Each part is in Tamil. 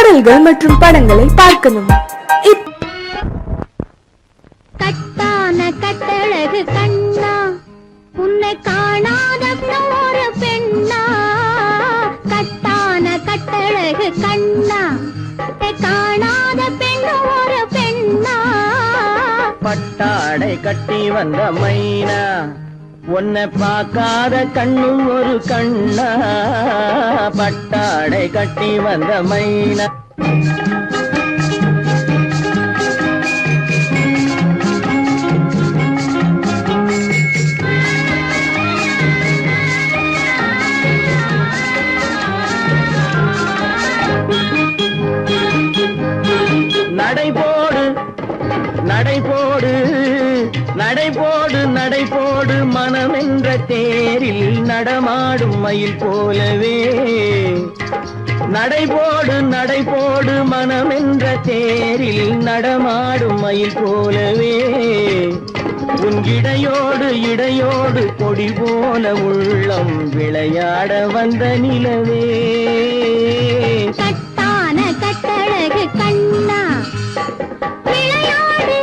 பாடல்கள் மற்றும் படங்களை பார்க்கணும். கட்டான கட்டழகு கண்ணா, உன்னை காணாத ஒரு பெண்ணா. கட்டான கட்டழகு கண்ணா, காணாத பெண்ணு ஒரு பெண்ணா. பட்டாடை கட்டி வந்த மைனா, உன்னை பார்க்காத கண்ணும் ஒரு கண்ணா. பட்டாடை கட்டி வந்த மைனா. நடைபோடு நடைபோடு நடைபோடு நடைபோடு மனமென்ற தேரில் நடமாடும் மயில் போலவே. நடைபோடு நடைபோடு மனமென்ற தேரில் நடமாடும் மயில் போலவே. உன் இடையோடு இடையோடு கொடி போல உள்ளம் விளையாட வந்த நிலவே. கட்டான கட்டழகு கண்ணா, விளையாடு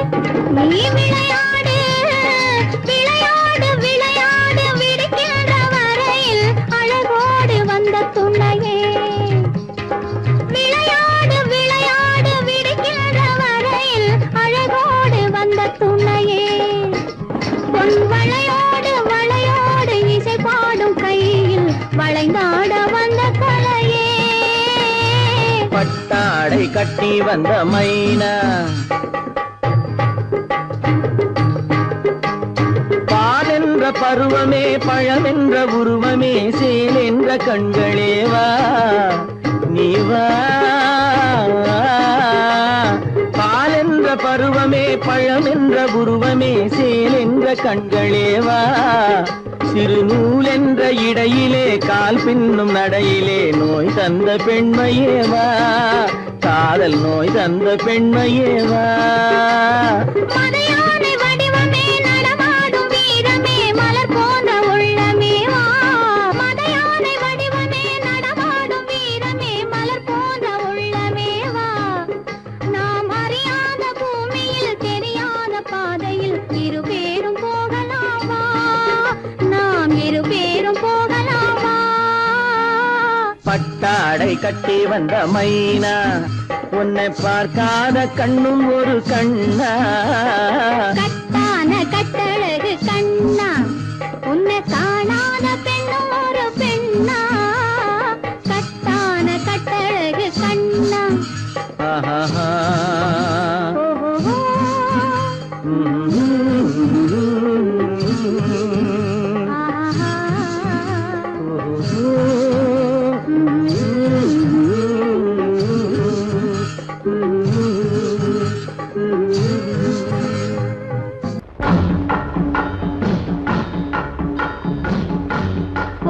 நீ விளையாடு, விளையாடு விளையாடு விடுக்கின்ற வரையில் அழகோடு வந்த துணையே. விளையாடு விளையாடு விடுக்கின்ற வரையில் அழகோடு வந்த துணையே. பொன் வளையோடு வளையோடு இசை பாடும் கையில் வளைந்தாட வந்த கலையே. பட்டாடை கட்டி வந்த மைனா, பால் என்ற பருவமே பழமென்ற உருவமே சேல் என்ற கண்களே வா நீ வா. பால் என்ற பருவமே பழமென்ற உருவமே சேல் என்ற கண்களே வா. சிறுநூல் என்ற இடையிலே கால் பின்னும் நடையிலே நோய் தந்த பெண்மையேவா. காதல் நோய் தந்த பெண்மையேவா. மதையானை வடிவமே நடமாடும் வீரமே மலர் போன்ற உள்ளமேவா. மதையானை வடிவமே நடமாடும் வீரமே மலர் போன்ற உள்ளமேவா. நாம் அறியாத பூமியில் தெரியாத பாதையில் இருபேரும் போகலாமா. நாம் இருபேரும் போகலாமா. பட்டாடை கட்டி வந்த மைனா, உன்னை பார்க்காத கண்ணும் ஒரு கண்ணா. கட்டான கட்டழகு கண்ணா, உன்னை காணாத பெண்ணும் ஒரு பெண்ணா. கட்டான கட்டழகு கண்ணா. ஆஹா. ஓஹோ. ஆஹா.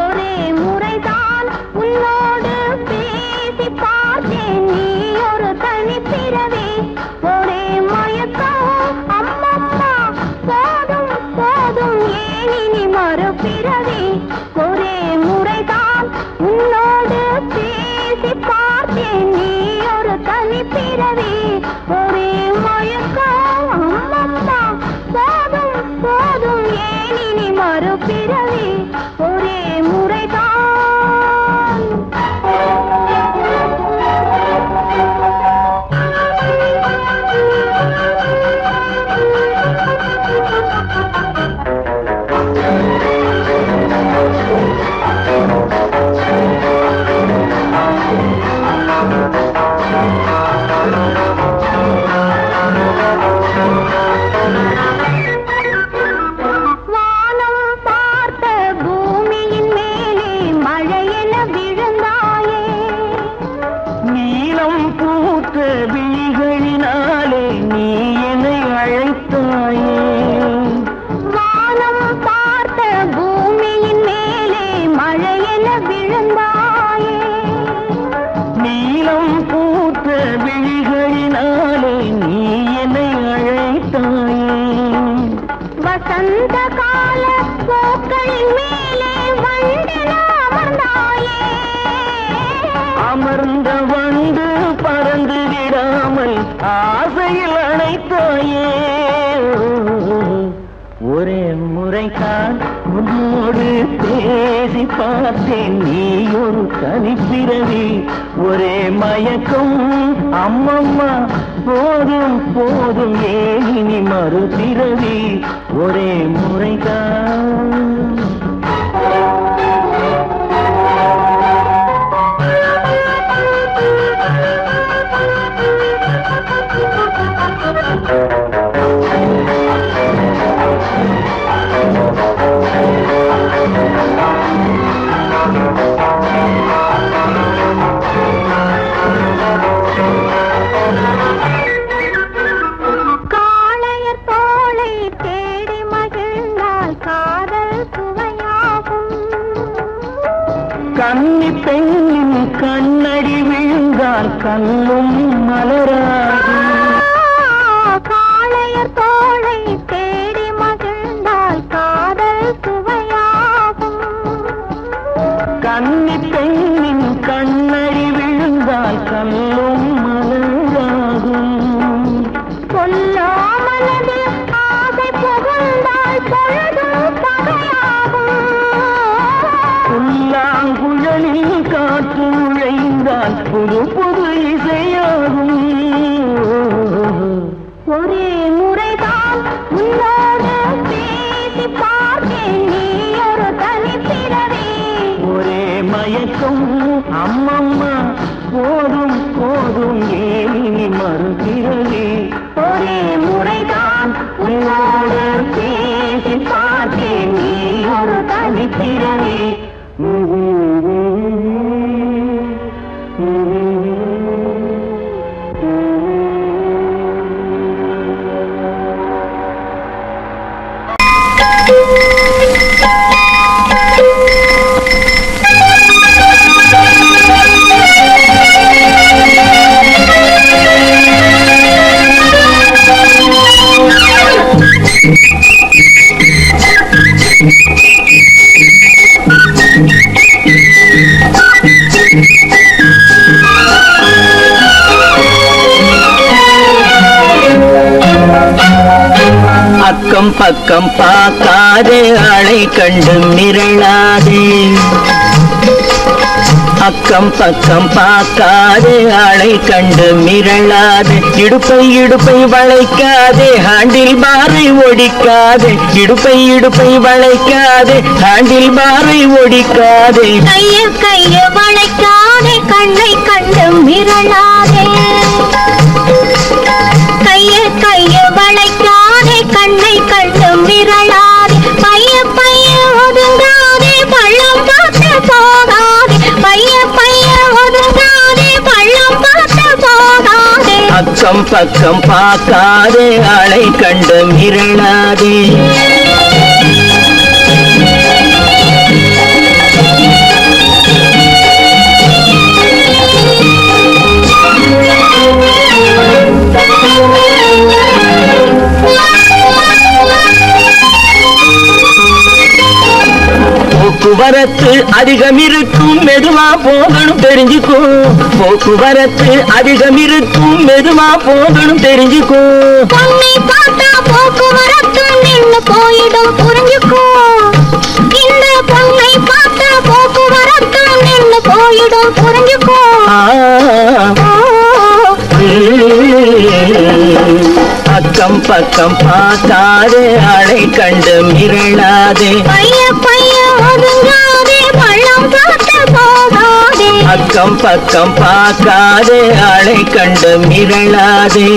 ஒரே முறைதான் உன்னோடு பேசி பார்த்தேன், நீ ஒரு தனிப்பிறவி. ஒரே மயக்கம் அம்மம்மா, போதும் போதும் ஏன் இனி மறுபிறவி. ஒரே முறைதான் உன்னோடு பேசி பார்த்தேன், நீ ஒரு தனிப்பிறவி. ஒரே மயக்கம் அம்மம்மா, போதும் போதும் ஏன் இனி மறுபிறவி. ஒரே முறைதான். வானம் பார்த்த பூமியின் மேலே மழையென விழுந்தாயே. நீலம் பூத்த விழிகளினாலே நீ என்னை அழைத்தாயே. வானம் பார்த்த பூமியின் மேலே மழையென விழுந்தாயே. நீலம் பூத்த விழிகளினாலே நீ என்னை அழைத்தாயே. வசந்த கால பூக்களின் மேலே வண்டென அமர்ந்தாயே. அமர்ந்த வண்டு பற வைத்தாயே ஒரே முறைதான் உன்னோடு பேசி பார்த்தேன் நீ ஒரு தனிப்பிறவி ஒரே மயக்கம் அம்மம்மா போதும் போதும் ஏன் இனி மறுபிறவி ஒரே முறைதான் கன்னி பெண்ணின் கண்ணடி விழுந்தால் கண்ணும் மலராகும் காளையர் தோளை தேடி மகிழ்ந்தால் காதல் சுவையாகும் கன்னி பெண்ணின் கண்ணடி விழுந்தால் கண்ணும் மலராகும் சொல்லாமலது ஆசை புகழ்ந்தால் பொழுதும் பகையாகும் புல்லாங்குழலில் காற்று நுழைந்தால் புது புது இசையாகும் ஒரே முறைதான் உன்னோடு பேசி பார்த்தேன் நீ ஒரு தனிப்பிறவி ஒரே மயக்கம் அம்மம்மா போதும் போதும் ஏனி மறுபிறவி ஒரே முறைதான் உன்னோடு பேசி பார்த்தேன் நீ ஒரு தனிப்பிறவி அக்கம் பக்கம் பார்க்காதே ஆளை கண்டு மிரளாதே அக்கம் பக்கம் பார்க்காதே ஆளை கண்டு மிரளாதே இடுப்பை இடுப்பை வளைக்காதே ஹாண்டில் பாரை ஒடிக்காதே இடுப்பை வளைக்காதே ஹாண்டில் பாரை ஒடிக்காதே கைய வளைக்காதே கண்ணை கண்டு மிரளாதே கைய வளைக்காதே கண்ணை கண்டு மிரளாதே பைய ஒதுங்காதே பள்ளம் பார்த்து போகாதே பைய ஒதுங்காதே பள்ளம் பார்த்து போகாதே அக்கம் பக்கம் பார்க்காதே ஆளை கண்டு மிரளாதே போக்குவரத்து அதிகம் இருக்கும் மெதுவா போகணும் தெரிஞ்சுக்கோ போக்குவரத்து அதிகம் இருக்கும் மெதுவா போகணும் தெரிஞ்சுக்கோ பொண்ணை பார்த்தா போக்குவரத்து நின்னு போயிடும் புரிஞ்சுக்கோ இந்த பொண்ணை பார்த்தா போக்குவரத்து நின்னு போயிடும் புரிஞ்சுக்கோ அக்கம் பக்கம் பார்க்காதே ஆளை கண்டு மிரளாதே பைய ஒதுங்காதே பள்ளம் பார்த்து போகாதே அக்கம் பக்கம் பார்க்காதே ஆளை கண்டு மிரளாதே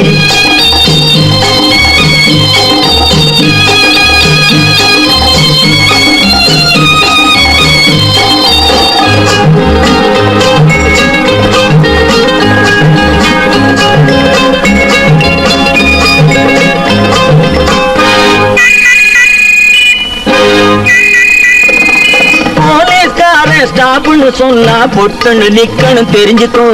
ஸ்டாப்னு சொன்னா பொட்டுன்னு நிக்கணும் தெரிஞ்சுக்கோ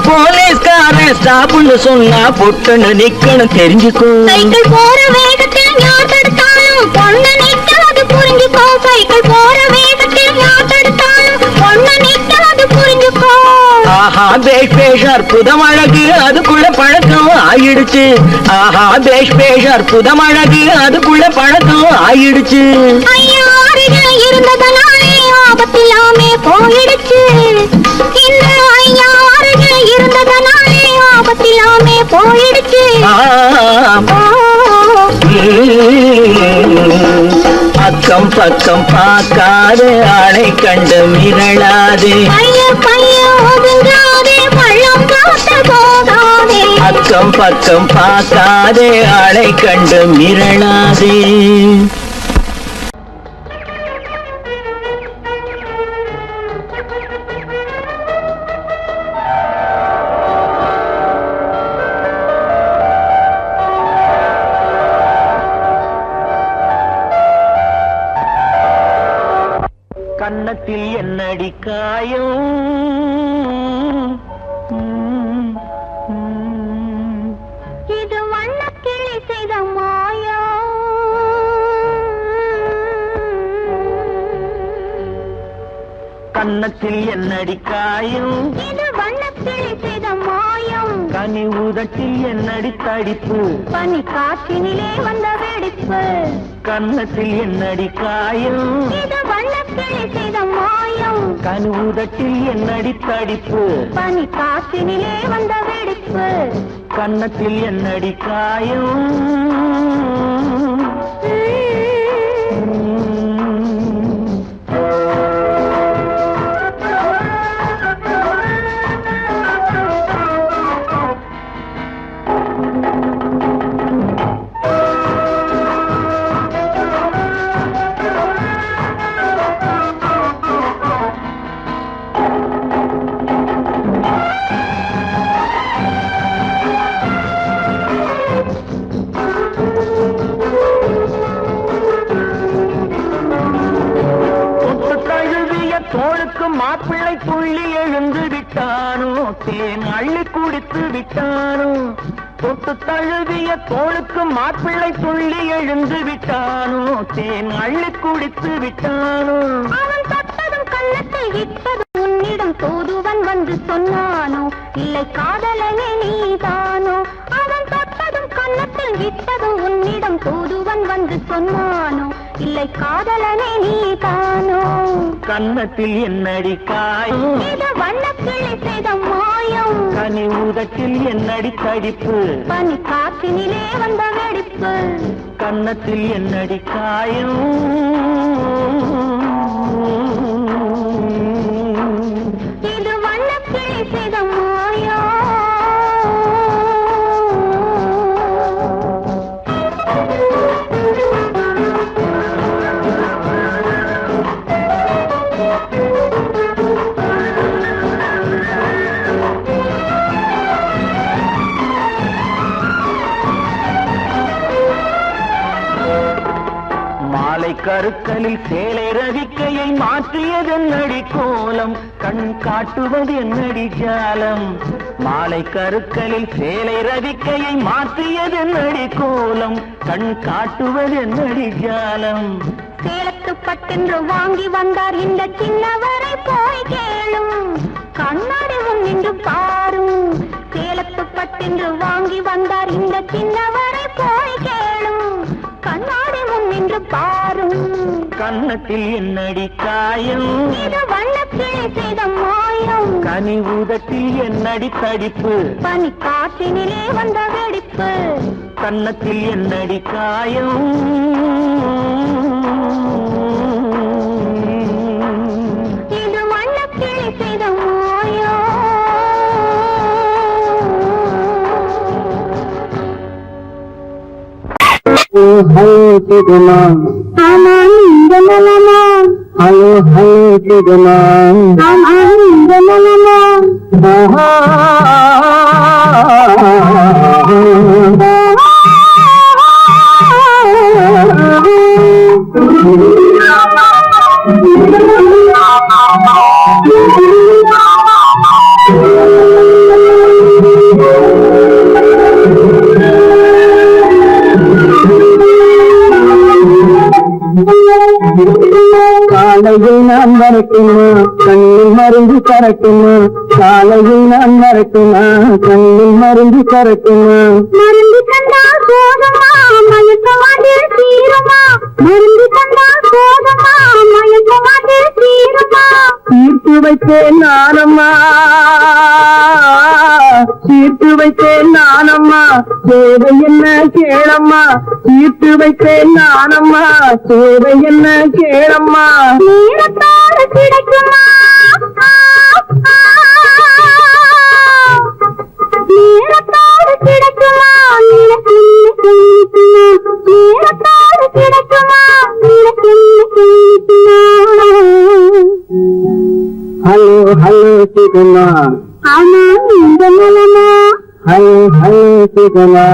போலீஸ்காரன் ஸ்டாப்னு சொன்னா பொட்டுன்னு நிக்கணும் தெரிஞ்சுக்கோ சைக்கிள் போற வேகத்தில் யார் தடுத்தாலும் பொண்ணு நிக்காது புரிஞ்சுக்கோ சைக்கிள் போற வேகத்தில் யார் தடுத்தாலும் பொண்ணு நிக்காது புரிஞ்சுக்கோ ஆஹா பேஷ் பேஷ் அற்புதம் அழகு அதுக்குள்ள பழக்கம் ஆயிடுச்சு. ஆஹா பேஷ் பேஷ் அற்புதம் அழகு அதுக்குள்ள பழக்கம் ஆயிடுச்சு. ஐயா அருகே இருந்ததனாலே ஆபத்தில்லாமே போயிடுச்சு. இந்த ஐயா அருகே இருந்ததனாலே ஆபத்தில்லாமே போயிடுச்சு. அக்கம் பக்கம் பார்க்காத ஆளை கண்டு மிரளாதே. அக்கம் பக்கம் பார்க்காத ஆளை கண்டு மிரளாதே. கன்னத்தில் என்னடி காயம், இது வண்ணக்கிளி செய்த மாயம். கன்னத்தில் என்னடி காயம், இது வண்ணக்கிளி செய்த மாயம். கனி உதட்டில் என்னடி தடிப்பு, பனி காற்றினிலே வந்த வெடிப்பு. கன்னத்தில் என்னடி காயம், இது வண்ணக்கிளி செய்த மாயம். கனி உதட்டில் என்னடி தடிப்பு, பனி காற்றினிலே வந்த வெடிப்பு. கன்னத்தில் என்னடி காயம். தோளுக்கு மாப்பிள்ளை துள்ளி எழுந்து விட்டானோ, தேன் அள்ளி குடித்து விட்டானோ. தொட்டு தழுவிய தோளுக்கு மாப்பிள்ளை துள்ளி எழுந்து விட்டானோ, தேன் அள்ளி குடித்து விட்டானோ. அவன் தொட்டதும் கண்ணத்தை இட்டதும் உன்னிடம் தூதுவன் வந்து சொன்னானோ, இல்லை காதலனே நீதானோ. அவன் தொட்டதும் கண்ணத்தில் இட்டதும் உன்னிடம் தூதுவன் வந்து சொன்னானோ, இல்லை காதலனே நீதானோ. கன்னத்தில் என்னடி காயம், இது வண்ணக்கிளி செய்த மாயம். கனி உதட்டில் என்னடி தடிப்பு, பனி காற்றினிலே வந்த வெடிப்பு. கன்னத்தில் என்னடி காயம். இது வண்ணக்கிளி செய்த மாயம். கருக்கலில் சேலை ரவிக்கையை மாற்றியது என்னடி கோலம், கண் காட்டுவது என்னடி ஜாலம். மாலை கருக்கலில் சேலை ரவிக்கையை மாற்றியது என்னடி கோலம், கண் காட்டுவது என்னடி ஜாலம். சேலத்து பட்டென்று வாங்கி வந்தார் இந்த சின்னவரை போய் கேளும், கண்ணாடி நின்று பாரும். சேலத்து பட்டென்று வாங்கி வந்தார் இந்த சின்னவரை போய் கேளும், கண்ணாடி நின்று பாரும். கன்னத்தில் என்னடி காயம், இது வண்ணக்கிளி செய்த மாயம். கனி உதட்டில் என்னடி தடிப்பு, பனி காற்றினிலே வந்த வெடிப்பு. கன்னத்தில் என்னடி காயம். இது வண்ணக்கிளி செய்த மாயம். ஹலோ கேக்குமா, ஆமா இந்த நலமா. ஹலோ ஹலோ கேக்குமா, ஆமா இந்த நலமா. காலையில் நான் வரட்டுமா, கண்ணில் மருந்து தரட்டுமா, காலையில் நான் மறக்குமா கண்ணில் மருந்து கறக்குமா மருந்து தந்தா போதுமா மயக்கமாது தீருமா மருந்து தந்தா போதுமா மயக்கமாது தீருமா தீர்த்து வைத்தேன் நானம்மா தீர்த்து வைத்தேன் நானம்மா தேவை என்ன கேளம்மா தீர்த்து வைத்தேன் நானம்மா தேவை என்ன கேளம்மா நேரத்தோடு கிடைக்குமா நேரத்தோடு கிடைக்குமா நேரத்தோடு கிடைக்குமா ஹலோ ஹலோ சிகுமா ஆமா இந்த நிலமா ஹலோ ஹலோ சிகுமா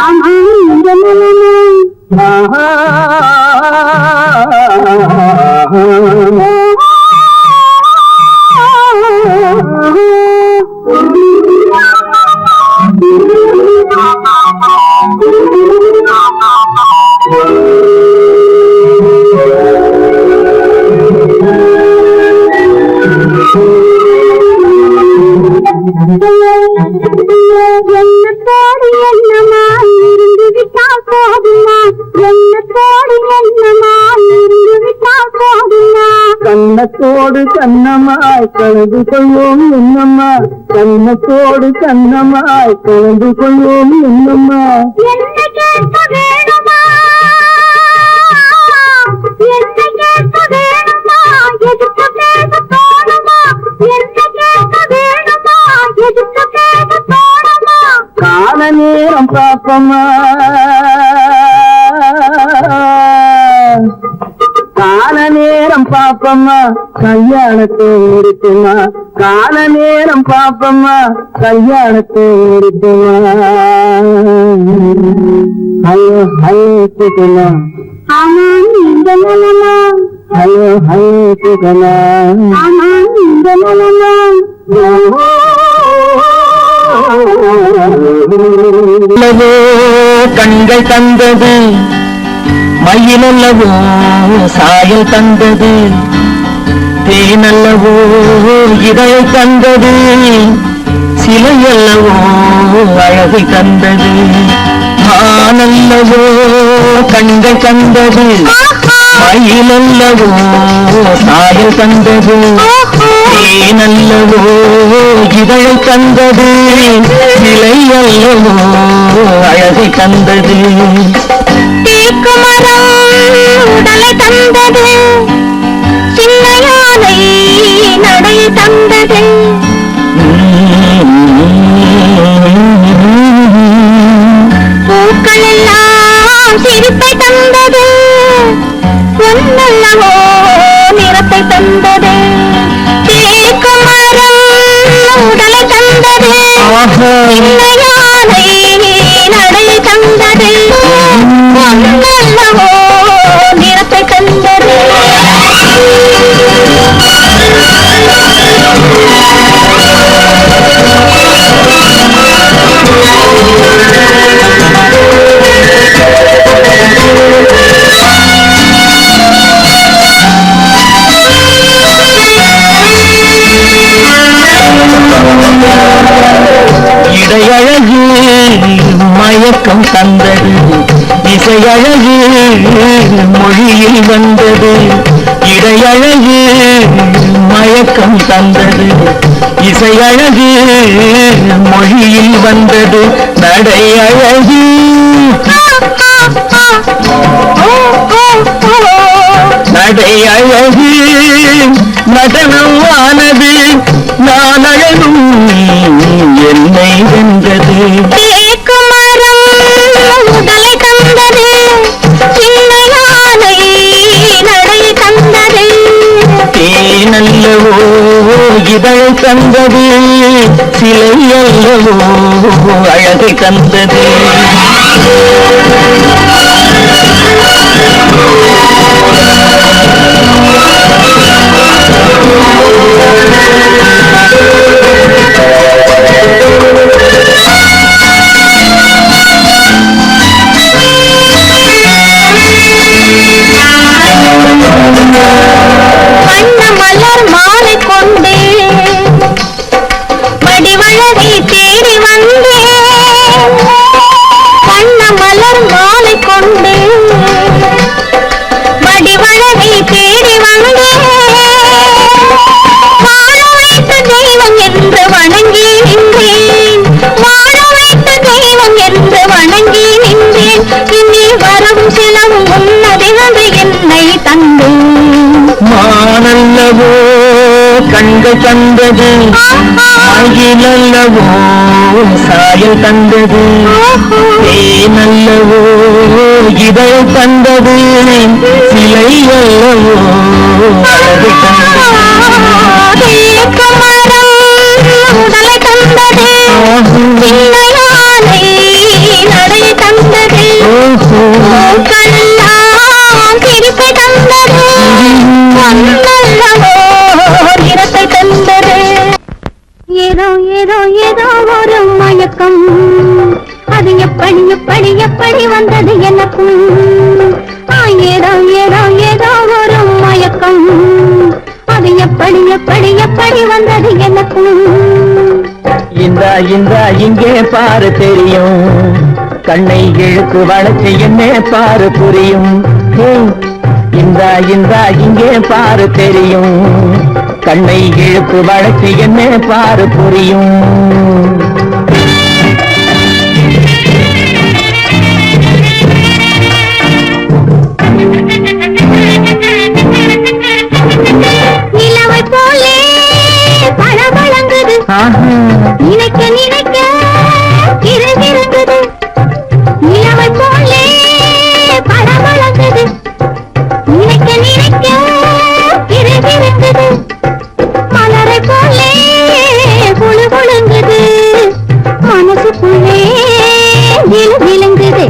ஆமா இந்த நிலமா என்னத்தோடு என்னமா இருந்து விட்டால் போதுமா என்னத்தோடு என்னமா இருந்து விட்டால் போதுமா கண்ணத்தோடு கண்ணமாய் கலந்து கொள்வோம் என்னம்மா கண்ணத்தோடு கண்ணமாய் கலந்து கொள்வோம் என்னம்மா என்ன கேட்க வேணுமா என்ன கேட்க வேணுமா எதுக்கு பேச தோணுமா என்ன கேட்க வேணுமா எதுக்கு பேச தோணுமா கால நேரம் பாப்பம்மா கால நேரம் பாப்பம்மா கல்யாணத்தை இருக்குமா கால நேரம் பாப்பம்மா கல்யாணத்தை இருக்குமா ஹலோ ஹலோ சிகுமா ஆமா இந்த நிலமா ஹலோ ஹலோ சிகுமா ஆமா இந்த நிலமா அல்லவோ கண்கள் தந்தது மயிலல்லவோ சாயல் தந்தது தேனல்லவோ இதழை தந்தது சிலையல்லவோ அழகை தந்தது மானல்லவோ கண்கள் தந்தது மயிலல்லவோ சாயல் தந்தது தேனல்லவோ இதழை தந்தது சிலையல்லவோ அழகை தந்தது தேக்குமரம் உடலை தந்தது சின்ன யானை நடை தந்தது பூக்கள் எல்லாம் சிரிப்பை தந்தது ஒன்னல்லவோ நிறத்தை தந்தது தேக்குமரம் உடலை தந்தது சின்ன யானை நடை தந்தது ஒன்னல்லவோ நிறத்தை தந்தது இடையழகு மயக்கம் தந்தது இசையழகு மொழியில் வந்தது இடையழகு மயக்கம் தந்தது இசையழகு மொழியில் வந்தது நடையழகு நடையழகு நடனம் ஆனது நான் அழகும் என்னை வென்றது தேக்குமரம் உடலை தந்தது சின்ன யானை நடை தந்தது தேனல்லவோ இதழை தந்தது சிலையல்லவோ அழகை தந்தது வண்ண மலர் மாலை கொண்டு சிலவும் சிலவும் உன்னதிலிருந்து என்னை தந்து மானல்லவோ கண்கள் தந்தது மகிழல்லவோ சாயல் தந்தது தேனல்லவோ இதழ் தந்தது சிலை அல்லவோ அழகு தந்தது உடலை தந்தது பிள்ளையானை நடை தந்தது கண்ணெல்லாம் சிரிப்பை தந்தது நல்லவோ இரத்தை தந்தது ஏதோ ஏதோ ஏதோ ஒரு மயக்கம் அது எப்படி எப்படி எப்படி வந்தது எனக்கும் ஏதோ ஏதோ ஏதோ ஒரு மயக்கம் அது எப்படி எப்படி எப்படி வந்தது எனக்கும் இந்த இங்கே பாரு தெரியும் கண்ணை இழுக்கு வளைச்சு என்ன பாரு புரியும் இந்த இங்கே பாரு தெரியும் கண்ணை இழுக்கு வளைச்சு என்ன பாரு புரியும் நிலவை போலே பழவழங்குது நினைக்க நினைக்க கிருகிருங்குது நிலவை போலே பழவழங்குது நினைக்க நினைக்க கிருகிருங்குது மலரை போலே குழு குழுங்குது மனசுக்குள்ளே விழுங்குது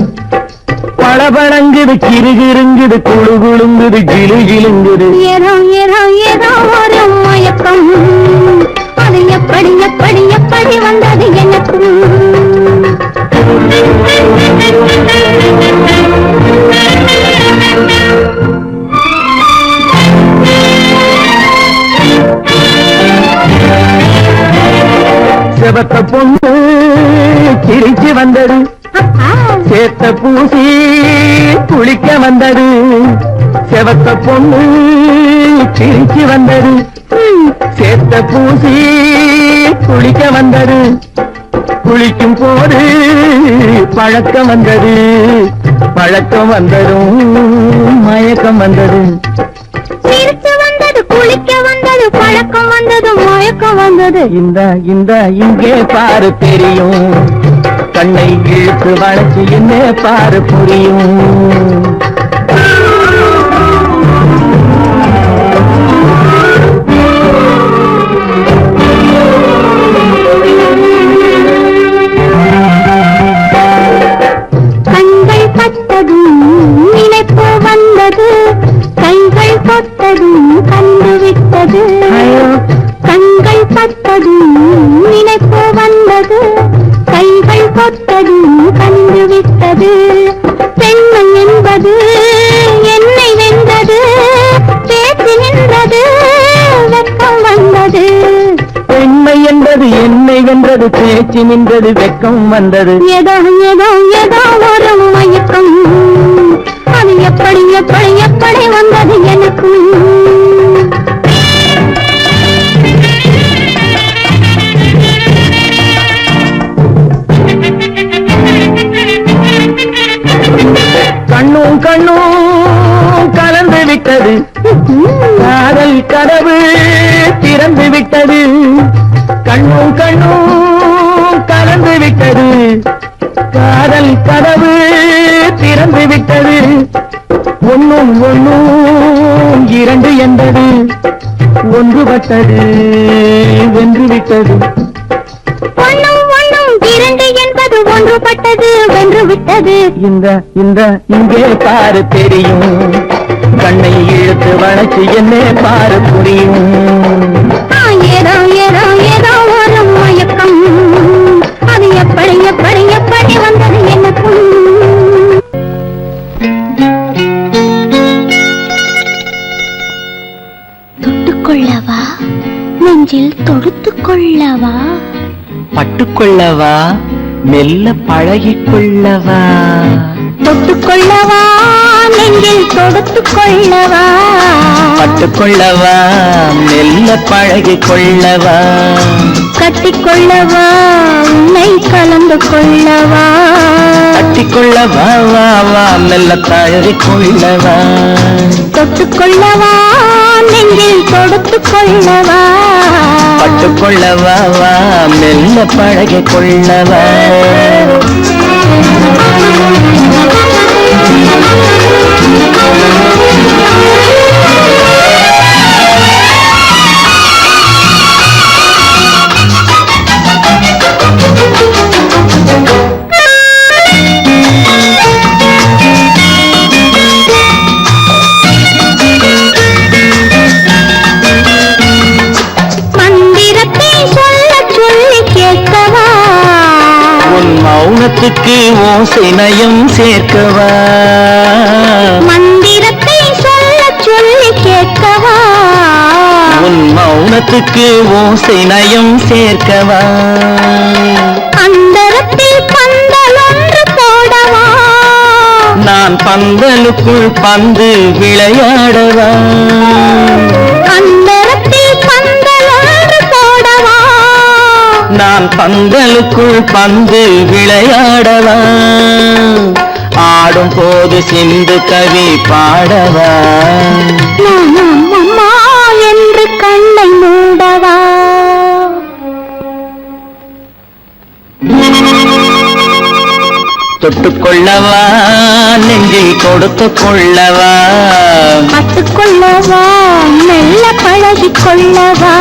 பழபழங்குது கிருகிருங்குது குழு குழுங்குது கிளு கிளுங்குது ஏதோ ஏதோ ஏதோ ஒரு மயக்கம் அது எப்படி எப்படி எப்படி வந்தது எனக்கும் செவத்த பொண்ணு கிழிச்சு வந்தது சேத்த பூசி குளிக்க வந்தது செவத்த பொண்ணு கிழிச்சு வந்தது சேத்த பூசி குளிக்க வந்தது குளிக்கும் போது பழக்கம் வந்தது பழக்கம் வந்ததும் மயக்கம் வந்தது சிரிச்சு வந்தது குளிக்க வந்தது பழக்கம் வந்தது மயக்கம் வந்தது இந்த இங்கே பாரு தெரியும் கண்ணை இழுத்து வளைச்சு என்ன பாரு புரியும் கண்கள் பட்டதும் நினைப்பு வந்தது கைகள் தொட்டதும் கண்டுவிட்டது கண்கள் பட்டதும் நினைப்பு வந்தது கைகள் தொட்டதும் கண்டுவிட்டது பெண்மை என்பது என்னை வென்றது பேச்சு நின்றது வெட்கம் வந்தது பெண்மை என்பது என்னை வென்றது பேச்சு நின்றது வெட்கம் வந்தது ஏதோ ஏதோ ஏதோ ஒரு மயக்கம் அது எப்படி எப்படி எப்படி வந்தது எனக்கும் கண்ணும் கண்ணும் கலந்து விட்டது காதல் கதவு திறந்து விட்டது கண்ணும் கண்ணும் கலந்து விட்டது காதல் கதவு திறந்து விட்டது ஒன்னும் ஒன்னும் இரண்டு என்பது ஒன்றுபட்டது வென்று விட்டது ஒன்னும் ஒன்னும் இரண்டு என்பது ஒன்றுபட்டது வென்று விட்டது இந்த இங்கே பாரு தெரியும் கண்ணை இழுத்து வளைச்சு என்ன பாரு புரியும் ஏதோ ஏதோ ஏதோ ஒரு மயக்கம் அது எப்படி எப்படி எப்படி வந்தது எனக்கும் தொட்டுக்கொள்ளவா நெஞ்சில் தொடுத்துக் கொள்ளவா பட்டுக்கொள்ளவா மெல்ல பழகிக்கொள்ளவா தொட்டுக்கொள்ளவா நெஞ்சில் தொடுத்துக் கொள்ளவா பட்டுக்கொள்ளவா மெல்ல பழகிக்கொள்ளவா கட்டிக்கொள்ளவா உன்னை கலந்து கொள்ளவா கட்டிக்கொள்ள வா வா வா மெல்ல தழுவி கொள்ளவா தொட்டுக்கொள்ளவா நெஞ்சில் தொடுத்து கொள்ளவா பட்டுக்கொள்ளவா வா மெல்ல பழகி கொள்ளவா மௌனத்துக்கு ஓசை நயம் சேர்க்கவா மந்திரத்தை சொல்ல சொல்லி கேட்கவா உன் மௌனத்துக்கு ஓசை நயம் சேர்க்கவா அந்தரத்தில் பந்தல் ஒன்று போடவா நான் பந்தலுக்குள் பந்து விளையாடவா அந்தரத்தில் பந்தல் ஒன்று போடவா நான் பந்தலுக்குள் பந்து விளையாடவா ஆடும் போது சிந்து கவி பாடவா அம்மா என்று கண்ணை மூடவா தொட்டுக்கொள்ளவா நெஞ்சில் கொடுத்து கொள்ளவா பட்டுக்கொள்ளவா மெல்ல பழகி கொள்ளவா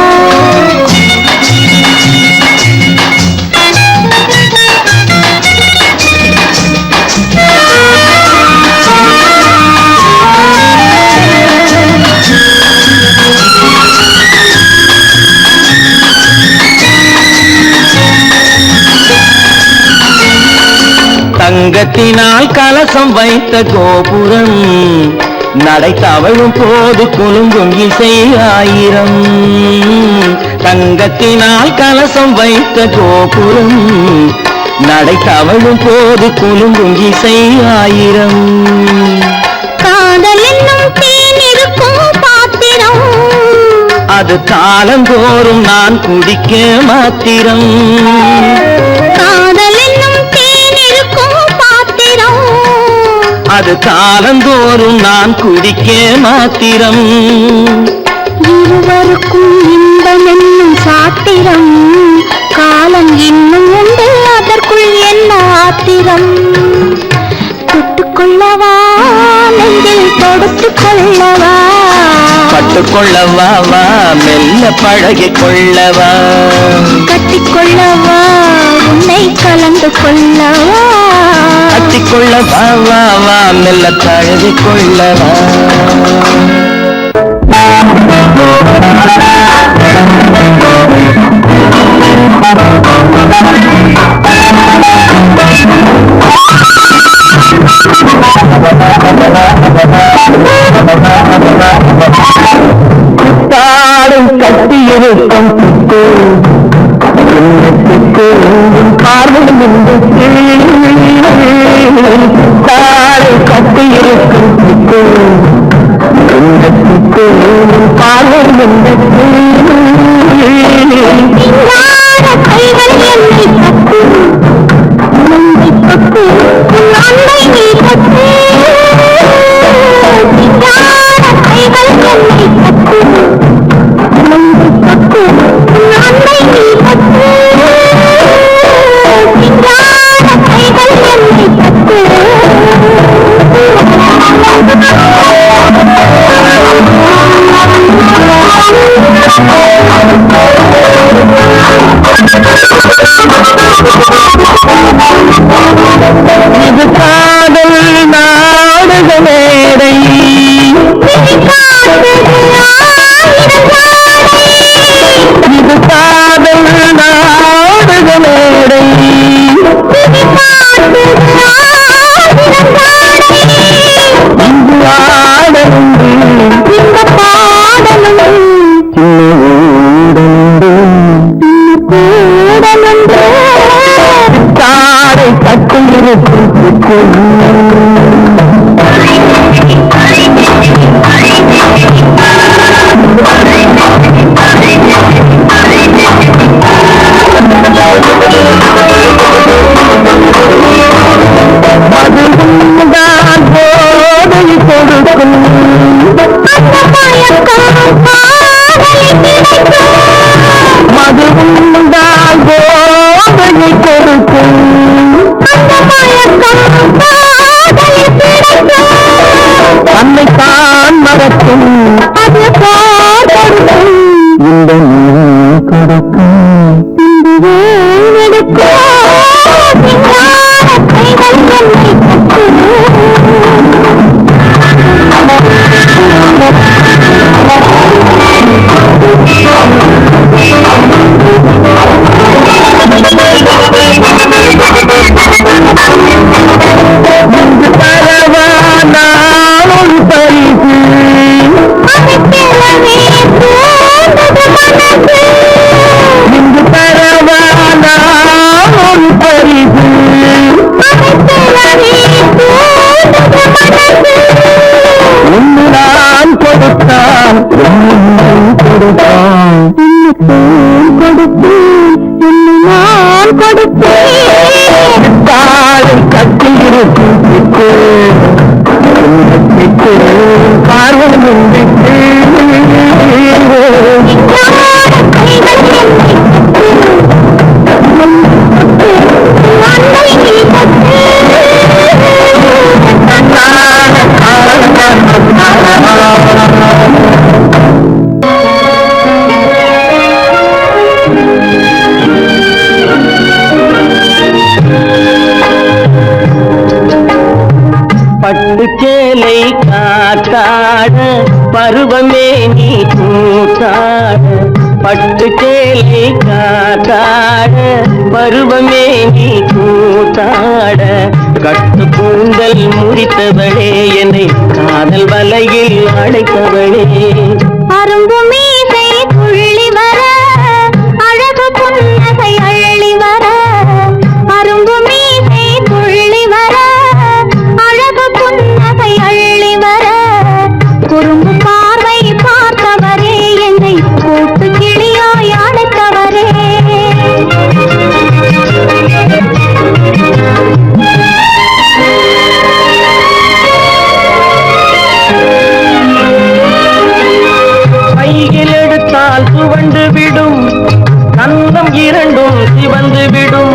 தங்கத்தினால் கலசம் வைத்த கோபுரம் நடை தவழும் போது குலுங்கும் இசை ஆயிரம் தங்கத்தினால் கலசம் வைத்த கோபுரம் நடை தவழும் போது குலுங்கும் இசை ஆயிரம் காதல் என்னும் தேனிருக்கும் பாத்திரம் அது காலந்தோறும் நான் குடிக்க மாத்திரம் காதல் என்னும் தேனிருக்கும் பாத்திரம் அது காலந்தோறும் நான் குடிக்க மாத்திரம் இருவருக்கும் இன்பம் என்னும் சாத்திரம் காலம் இன்னும் உண்டு அதற்குள் என்ன ஆத்திரம் தொட்டுக்கொள்ளவா நெஞ்சில் தொடுத்து கொள்ளவா பட்டுக்கொள்ளவா வா மெல்ல பழகி கொள்ளவா கட்டிக்கொள்ளவா உன்னை கலந்து கொள்ளவா கட்டிக்கொள்ளவா வா வா மெல்ல தழுவி கொள்ளவா குத்தாடும் கட்டியிருக்கும் பார்வையில் தாரை கட்டியிருக்கும் பார்வையில் கைகள் என்னை தப்பு உன்னை தொட்டு உன் அன்பை நீ தொட்டு கைகள் என்னை தப்பு உன்னை தொட்டு உன் அன்பை நீ தொட்டு கைகள் என்னை தப்பு இது காதல் நாடக மேடை இது காதல் நாடக மேடை இங்கு ஆடலுண்டு இந்த பாடலும் கூடலுண்டு தாரை கட்டியிருக்கும் மதுரை இங்கு தரவா நான் ஒரு பரிசு இங்கு தரவா நான் ஒரு பரிசு ஒன்று நான் கொடுத்தான் கொடுத்தான் நான் கொடுப்பேன் தாழை கட்டியிருக்கும் சிக்கு பார்வனும் விட்டு பட்டுச்சேலை காத்தாட பருவமே நீ கூத்தாட பட்டுச்சேலை காத்தாட பருவமே நீ கூத்தாட கட்டு கூந்தல் முறித்தவளே என்னை காதல் வலையில் அடைத்தவளே அரும்பு மீசை துள்ளி வர அழகு புன்னகை அள்ளி வர அரும்பு மீசை துள்ளி வர அழகு புன்னகை அள்ளி வர குறும்பு பார்வை பார்த்தவரே என்னை கூட்டு கிளியாய் அடைத்தவரே கையில் எடுத்தால் சுவண்டு விடும் கந்தம் இரண்டும் சிவந்து விடும்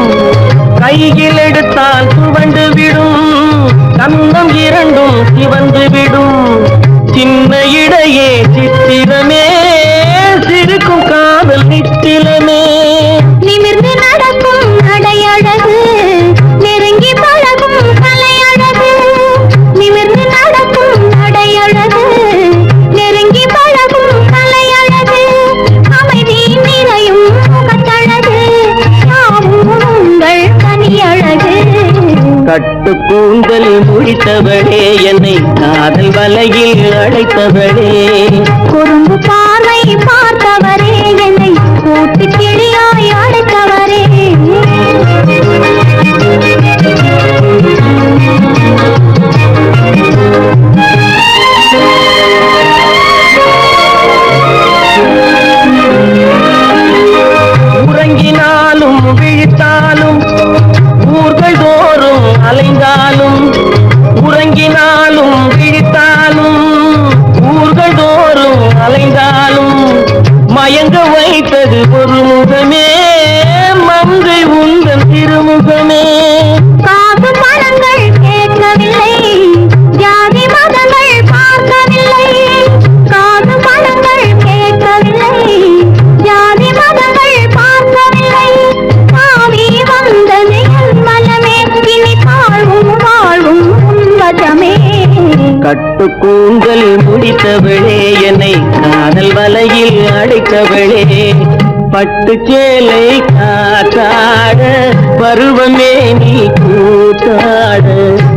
கையில் எடுத்தால் சுவண்டு விடும் கந்தம் இரண்டும் சிவந்து விடும் சின்ன இடையே சித்திரமே சிரிக்கும் காதல் நித்திலமே நிமிர்ந்து நடக்கும் நடையழகு நெருங்கி பழகும் கலையழகு நிமிர்ந்து நடக்கும் நடையழகு நெருங்கி பழகும் கலையழகு அமைதி நிறையும் முகத்தழகு யாவும் உங்கள் கனியழகு கட்டு கூந்தல் முடித்தவளே என்னை காதல் வலையில் அடைத்தவளே குறும்பு பார்வை பார்த்தவரே என்னை கூட்டு கிளியாய் அடைத்தவரே உறங்கினாலும் விழித்தாலும் ஊர்கள் தோறும் அலைந்தாலும் உறங்கினாலும் விழித்தாலும் ஊர்கள் தோறும் அலைந்தாலும் மயங்க வைத்தது ஒரு முகமே மங்கை உந்தன் திருமுகமே காசு பணங்கள் கேட்கவில்லை ஜாதி மதங்கள் பார்க்கவில்லை காசு பணங்கள் கேட்கவில்லை ஜாதி மதங்கள் பார்க்கவில்லை பாவி வந்தது என் மனமே இனி தாழ்வும் வாழ்வும் உன்வசமே கட்டு கூந்தல் முடித்தவளே என்னை காதல் வலையில் அடைத்தவளே பட்டு சேலை காத்தாட பருவமே நீ கூத்தாட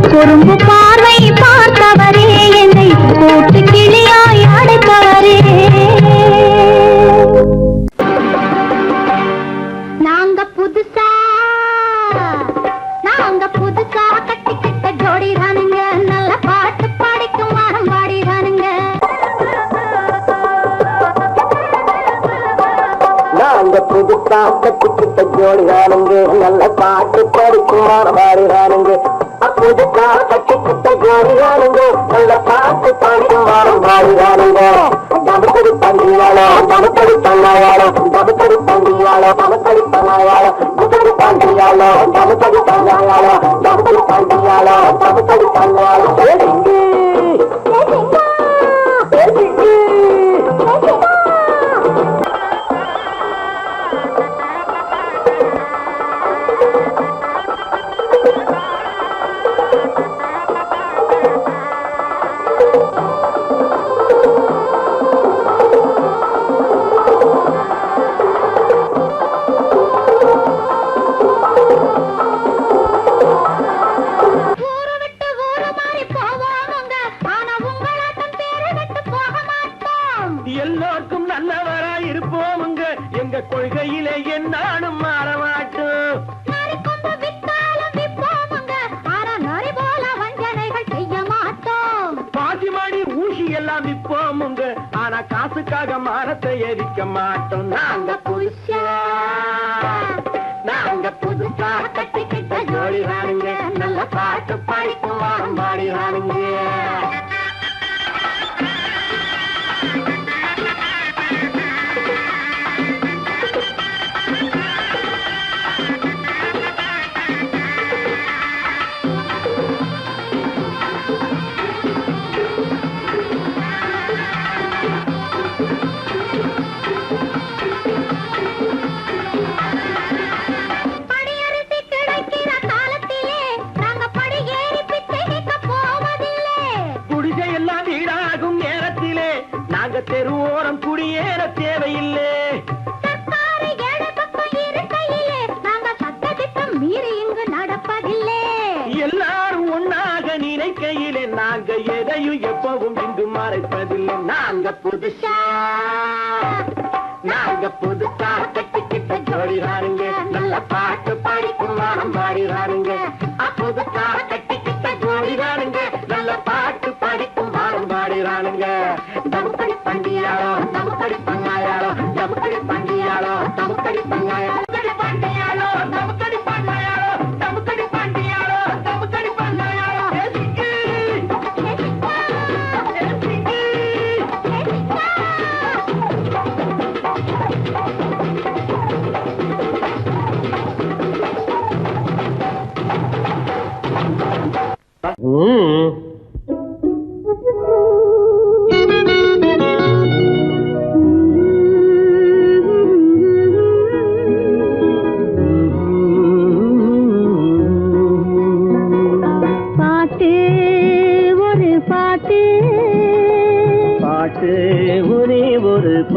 குறும்பு பார்வை பார்த்தவரே என்னை கூட்டு கிளியாய் அடைத்தவரே நாங்க புதுசா கட்டிக்கிட்ட ஜோடி தானுங்க நல்ல பாட்டு பாடிக்கும் வாரம் பாடி தானுங்க நாங்க புதுசா கட்டிக்கிட்ட ஜோடிதானுங்க நல்ல பாட்டு படிக்கும் மாறுவாருதானுங்க புதுசா கட்டிக்கிட்ட ஜோடிதானுங்க நல்ல பாட்டு படிக்கும் மாறுவாருதானுங்க தமக்கடி பந்தியாளோ தமக்கடி பண்ணாயாளோ தமக்கடி பந்தியாளோ தமக்கடி பண்ணாயாளோ தமக்கடி பந்தியாளோ தமக்கடி பண்ணாயாளோ தமக்கடி பந்தியாளோ தமக்கடி பண்ணாயாளோ அதுக்காக மானத்தை எரிக்க மாட்டோம். நாங்க புதுசா கட்டிக்கிட்ட ஜோடி ராணுங்க, நல்ல பாட்டு பாடிக்கும் வாரம் பாடி ராணுங்க. தெருவோரம் குடியேற தேவையில்லை. மீறி இங்கு நடப்பதில்லை. எல்லாரும் ஒன்னாக நினைக்கையிலே நாங்க எதையும் எப்பவும் இங்கு மறைப்பதில்லை. நாங்க புதுசா கட்டிக்கிட்ட ஜோடிறானுங்க, நல்ல பாட்டு பாடிக்கும் வாரம் பாடிறானுங்க. புதுசா கட்டிக்கிட்ட ஜோடிறானுங்க, நல்ல பாட்டு பாடிக்கும் வாரம் பாடிறானுங்க. தமுக்கடி பண்டியாளோ தமுக்கடி பங்காயாளோ, தமுக்கடி பண்டியாளோ தமுக்கடி பங்காயாளோ, பண்டியாளோ தமுக்கடி பங்காயாளோ, தமுக்கடி பண்டியாளோ தமுக்கடி பங்காயாளோ.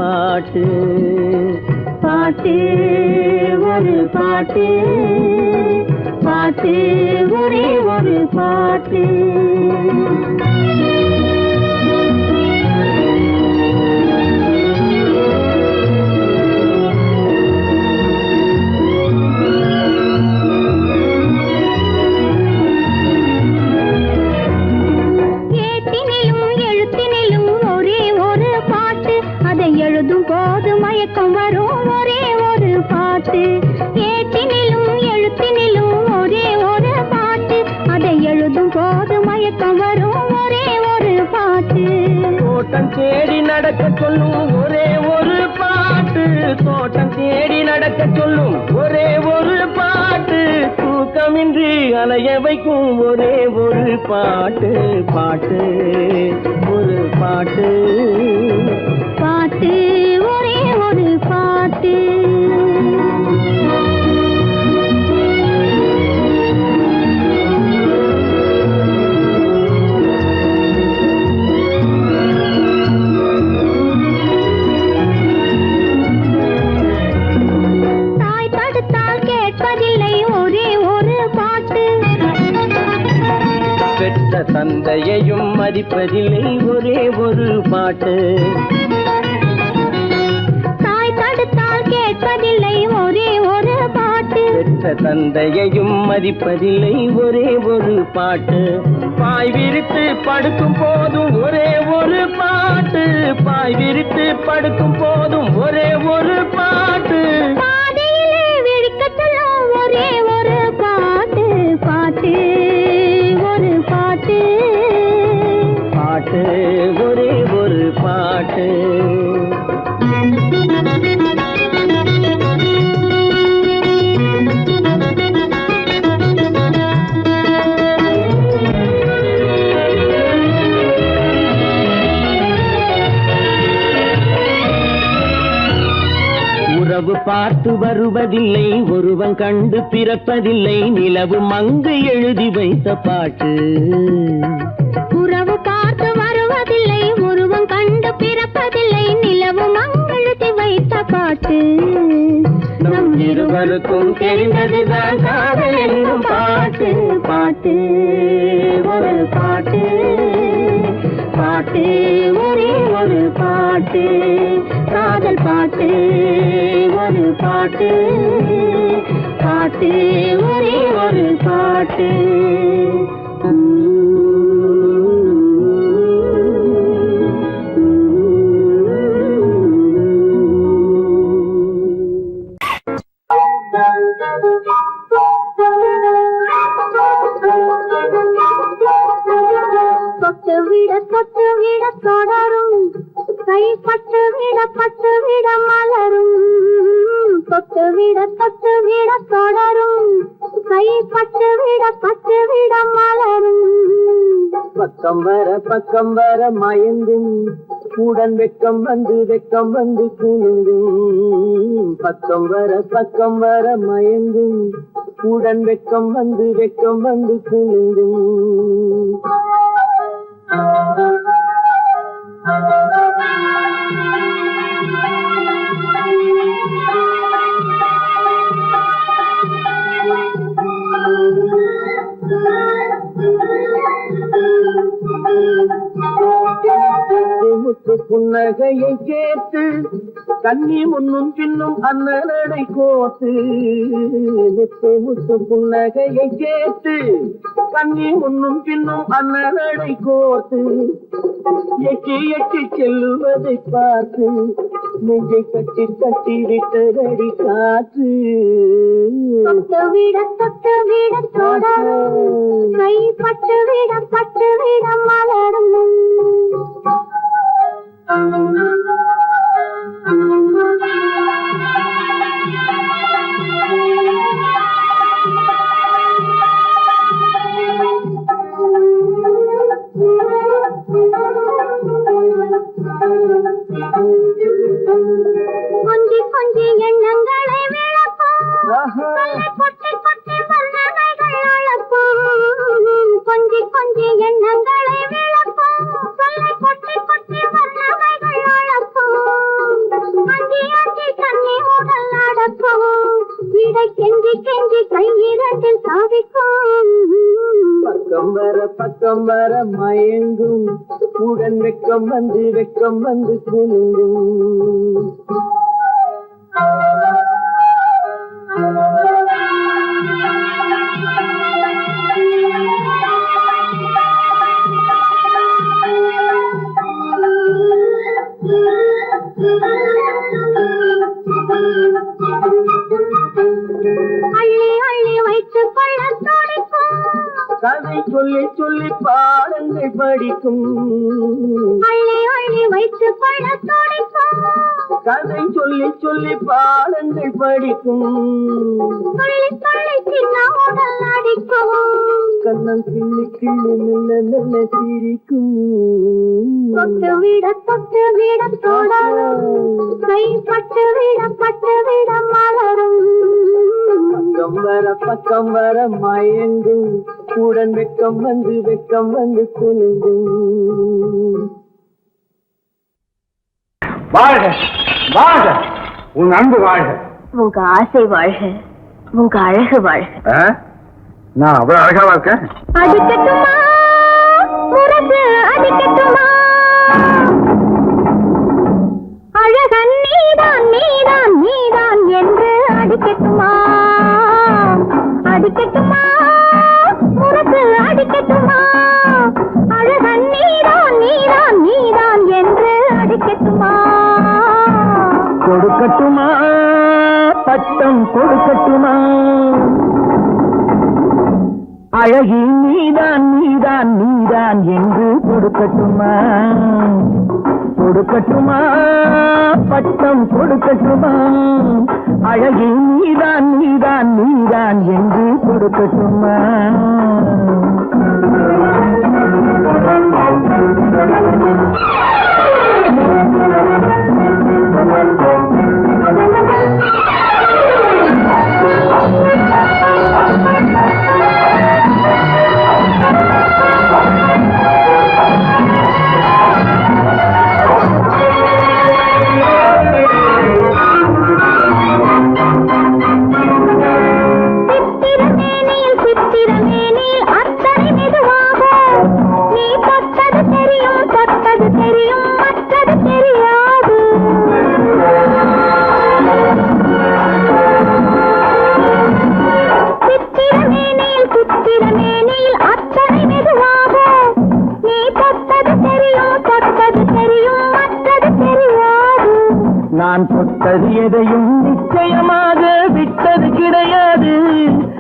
பாட்டு பாட்டு ஒரு பாட்டு, பாட்டு ஒரே ஒரு பாட்டு. எழுதும் போது மயக்கம் வரும் ஒரே ஒரு பாட்டு. ஏட்டினிலும் எழுத்தினிலும் ஒரே ஒரு பாட்டு, அதை எழுதும் போது மயக்கம் வரும் ஒரே ஒரு பாட்டு. தோட்டம் தேடி நடக்க சொல்லும் ஒரே ஒரு பாட்டு, தோட்டம் தேடி நடக்க சொல்லும் ஒரே ஒரு பாட்டு. தூக்கமின்றி அலைய வைக்கும் ஒரே ஒரு பாட்டு, பாட்டு ஒரு பாட்டு, பாட்டு ஒரே ஒரு பாட்டு. தாய் தடுத்தால் கேட்பதில்லை ஒரே ஒரு பாட்டு, பெற்ற தந்தையையும் மதிப்பதில்லை ஒரே ஒரு பாட்டு. கேட்பதில்லை ஒரே ஒரு பாட்டு, பெற்ற தந்தையையும் மதிப்பதில்லை ஒரே ஒரு பாட்டு. பாய் விரித்து படுக்கும் போதும் ஒரே ஒரு பாட்டு, பாய் விரித்து படுக்கும் போதும் ஒரே ஒரு பாட்டு. பாதையிலே விழிக்க சொல்லும் ஒரே ஒரு பாட்டு, பாட்டு ஒரு பாட்டு, பாட்டு ஒரே ஒரு பாட்டு. உறவு பார்த்து வருவதில்லை, ஒருவன் கண்டு பிறப்பதில்லை, நிலவு மங்கு எழுதி வைத்த பாட்டு. உறவு பார்த்து வருவதில்லை, ஒருவன் கண்டு பிறப்பதில்லை, நிலவு மங்கு எழுதி வைத்த பாட்டு. நம் இருவருக்கும் தெரிந்ததுதான் காதல் என்னும் பாட்டு, பாட்டு ஒரு பாட்டு, பாட்டு ஒரே ஒரு பாட்டு, காதல் பாட்டு ஒரு பாட்டு, பாட்டு ஒரே ஒரு பாட்டு. தொடரும் கை பட்டு விட மலரும் தொட்டு விட தொடரும் கை பட்டு விட மலரும் பக்கம் வர மயங்கும் உடன் வெக்கம் வந்து குலுங்கும் பக்கம் வர மயங்கும் உடன் வெக்கம் வந்து குலுங்கும் முத்து புன்னகையை கேட்டு கண்ணி முன்னும் பின்னும் அண்ணனடை கோத்து முத்து புன்னகையை கேட்டு கண்ணி முன்னும் பின்னும் அண்ணனடை கோத்து எட்டி செல்லுவதை பார்த்து நெஞ்சை கட்டி விட்டதடி காற்று தொட்டு விட தொடரும் கை பட்டு விட மலரும் கொஞ்சி எண்ணங்களை விளக்கும் கொட்டி வர்ணனைகள் அளக்கும் கொஞ்சி எண்ணங்களை விளக்கும் கொட்டி வர்ணனைகள் அளக்கும் அஞ்சி தண்ணி உடல் நடக்கும் இடை கெஞ்சி கையிரண்டில் சாதிக்கும் பக்கம் வர மயங்கும் உடன் வெக்கம் வந்து குலுங்கும் அள்ளி வைத்துக் கொள்ள துடிக்கும் கதை சொல்லி பாடங்கள் படிக்கும் அள்ளி வைத்துக் கொள்ள துடிக்கும் கதை சொல்லி பாடங்கள் படிக்கும் சொல்லி சின்ன உடல் அடிக்கும் கண்ணம் கிள்ளி சிரிக்கும் தொட்டு விட தொடரும் கை பட்டு விட மலரும் பக்கம் வர மயங்கும் உடன் வெக்கம் வந்து குலுங்கும் வாழ்க உன் அன்பு வாழ்க உங்க ஆசை வாழ்க உங்க அழகு வாழ்க நான் அவ்வளவு அழகாவா இருக்கேன் அடிக்கட்டுமா முரசு அடிக்கட்டுமா அழகன் நீதான் என்று அடிக்கட்டுமா முரசு அடிக்கட்டுமா அழகன் நீதான் என்று அடிக்கட்டுமா கொடுக்கட்டுமா பட்டம் கொடுக்கட்டுமா அழகி நீதான் என்று கொடுக்கட்டுமா பட்டம் கொடுக்கட்டுமா அழகி நீதான் என்று கொடுக்கட்டுமா நான் தொட்டது எதையும் நிச்சயமாக விட்டது கிடையாது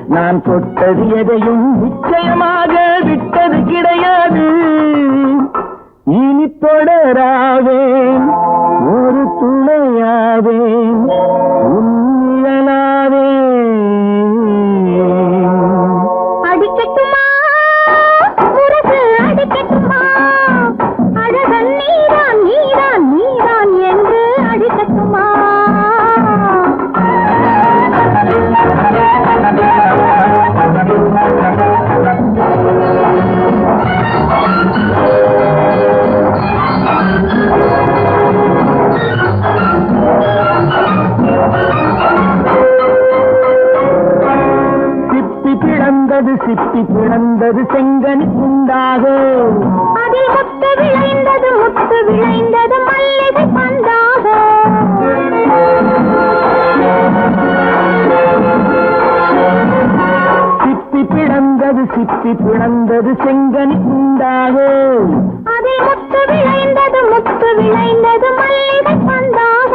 நான் தொட்டது எதையும் நிச்சயமாக விட்டது கிடையாது இனி தொடராவேன் ஒரு துணையாவேன் உன்னிழலாவேன். அடிக்கட்டுமா முரசு அடிக்கட்டுமா அழகன் நீதான் நீதான் நீதான் என்று அடிக்கட்டுமா சிப்பி பிளந்தது செங்கனி குண்டாக அதில் முத்து விளைந்தது மல்லிகை பந்தாக சிப்பி பிளந்தது செங்கனி குண்டாக அதில் முத்து விளைந்தது மல்லிகை பந்தாக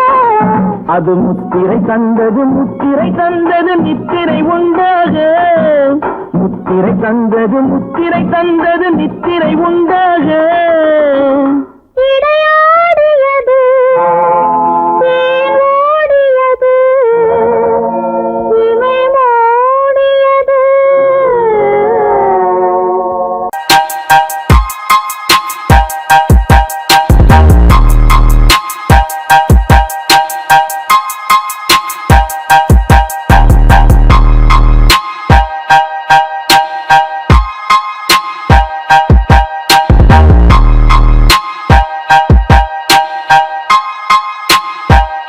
அது முத்திரை தந்தது நித்திரை உண்டாக முத்திரை தந்தது நித்திரை உண்டாக இடையா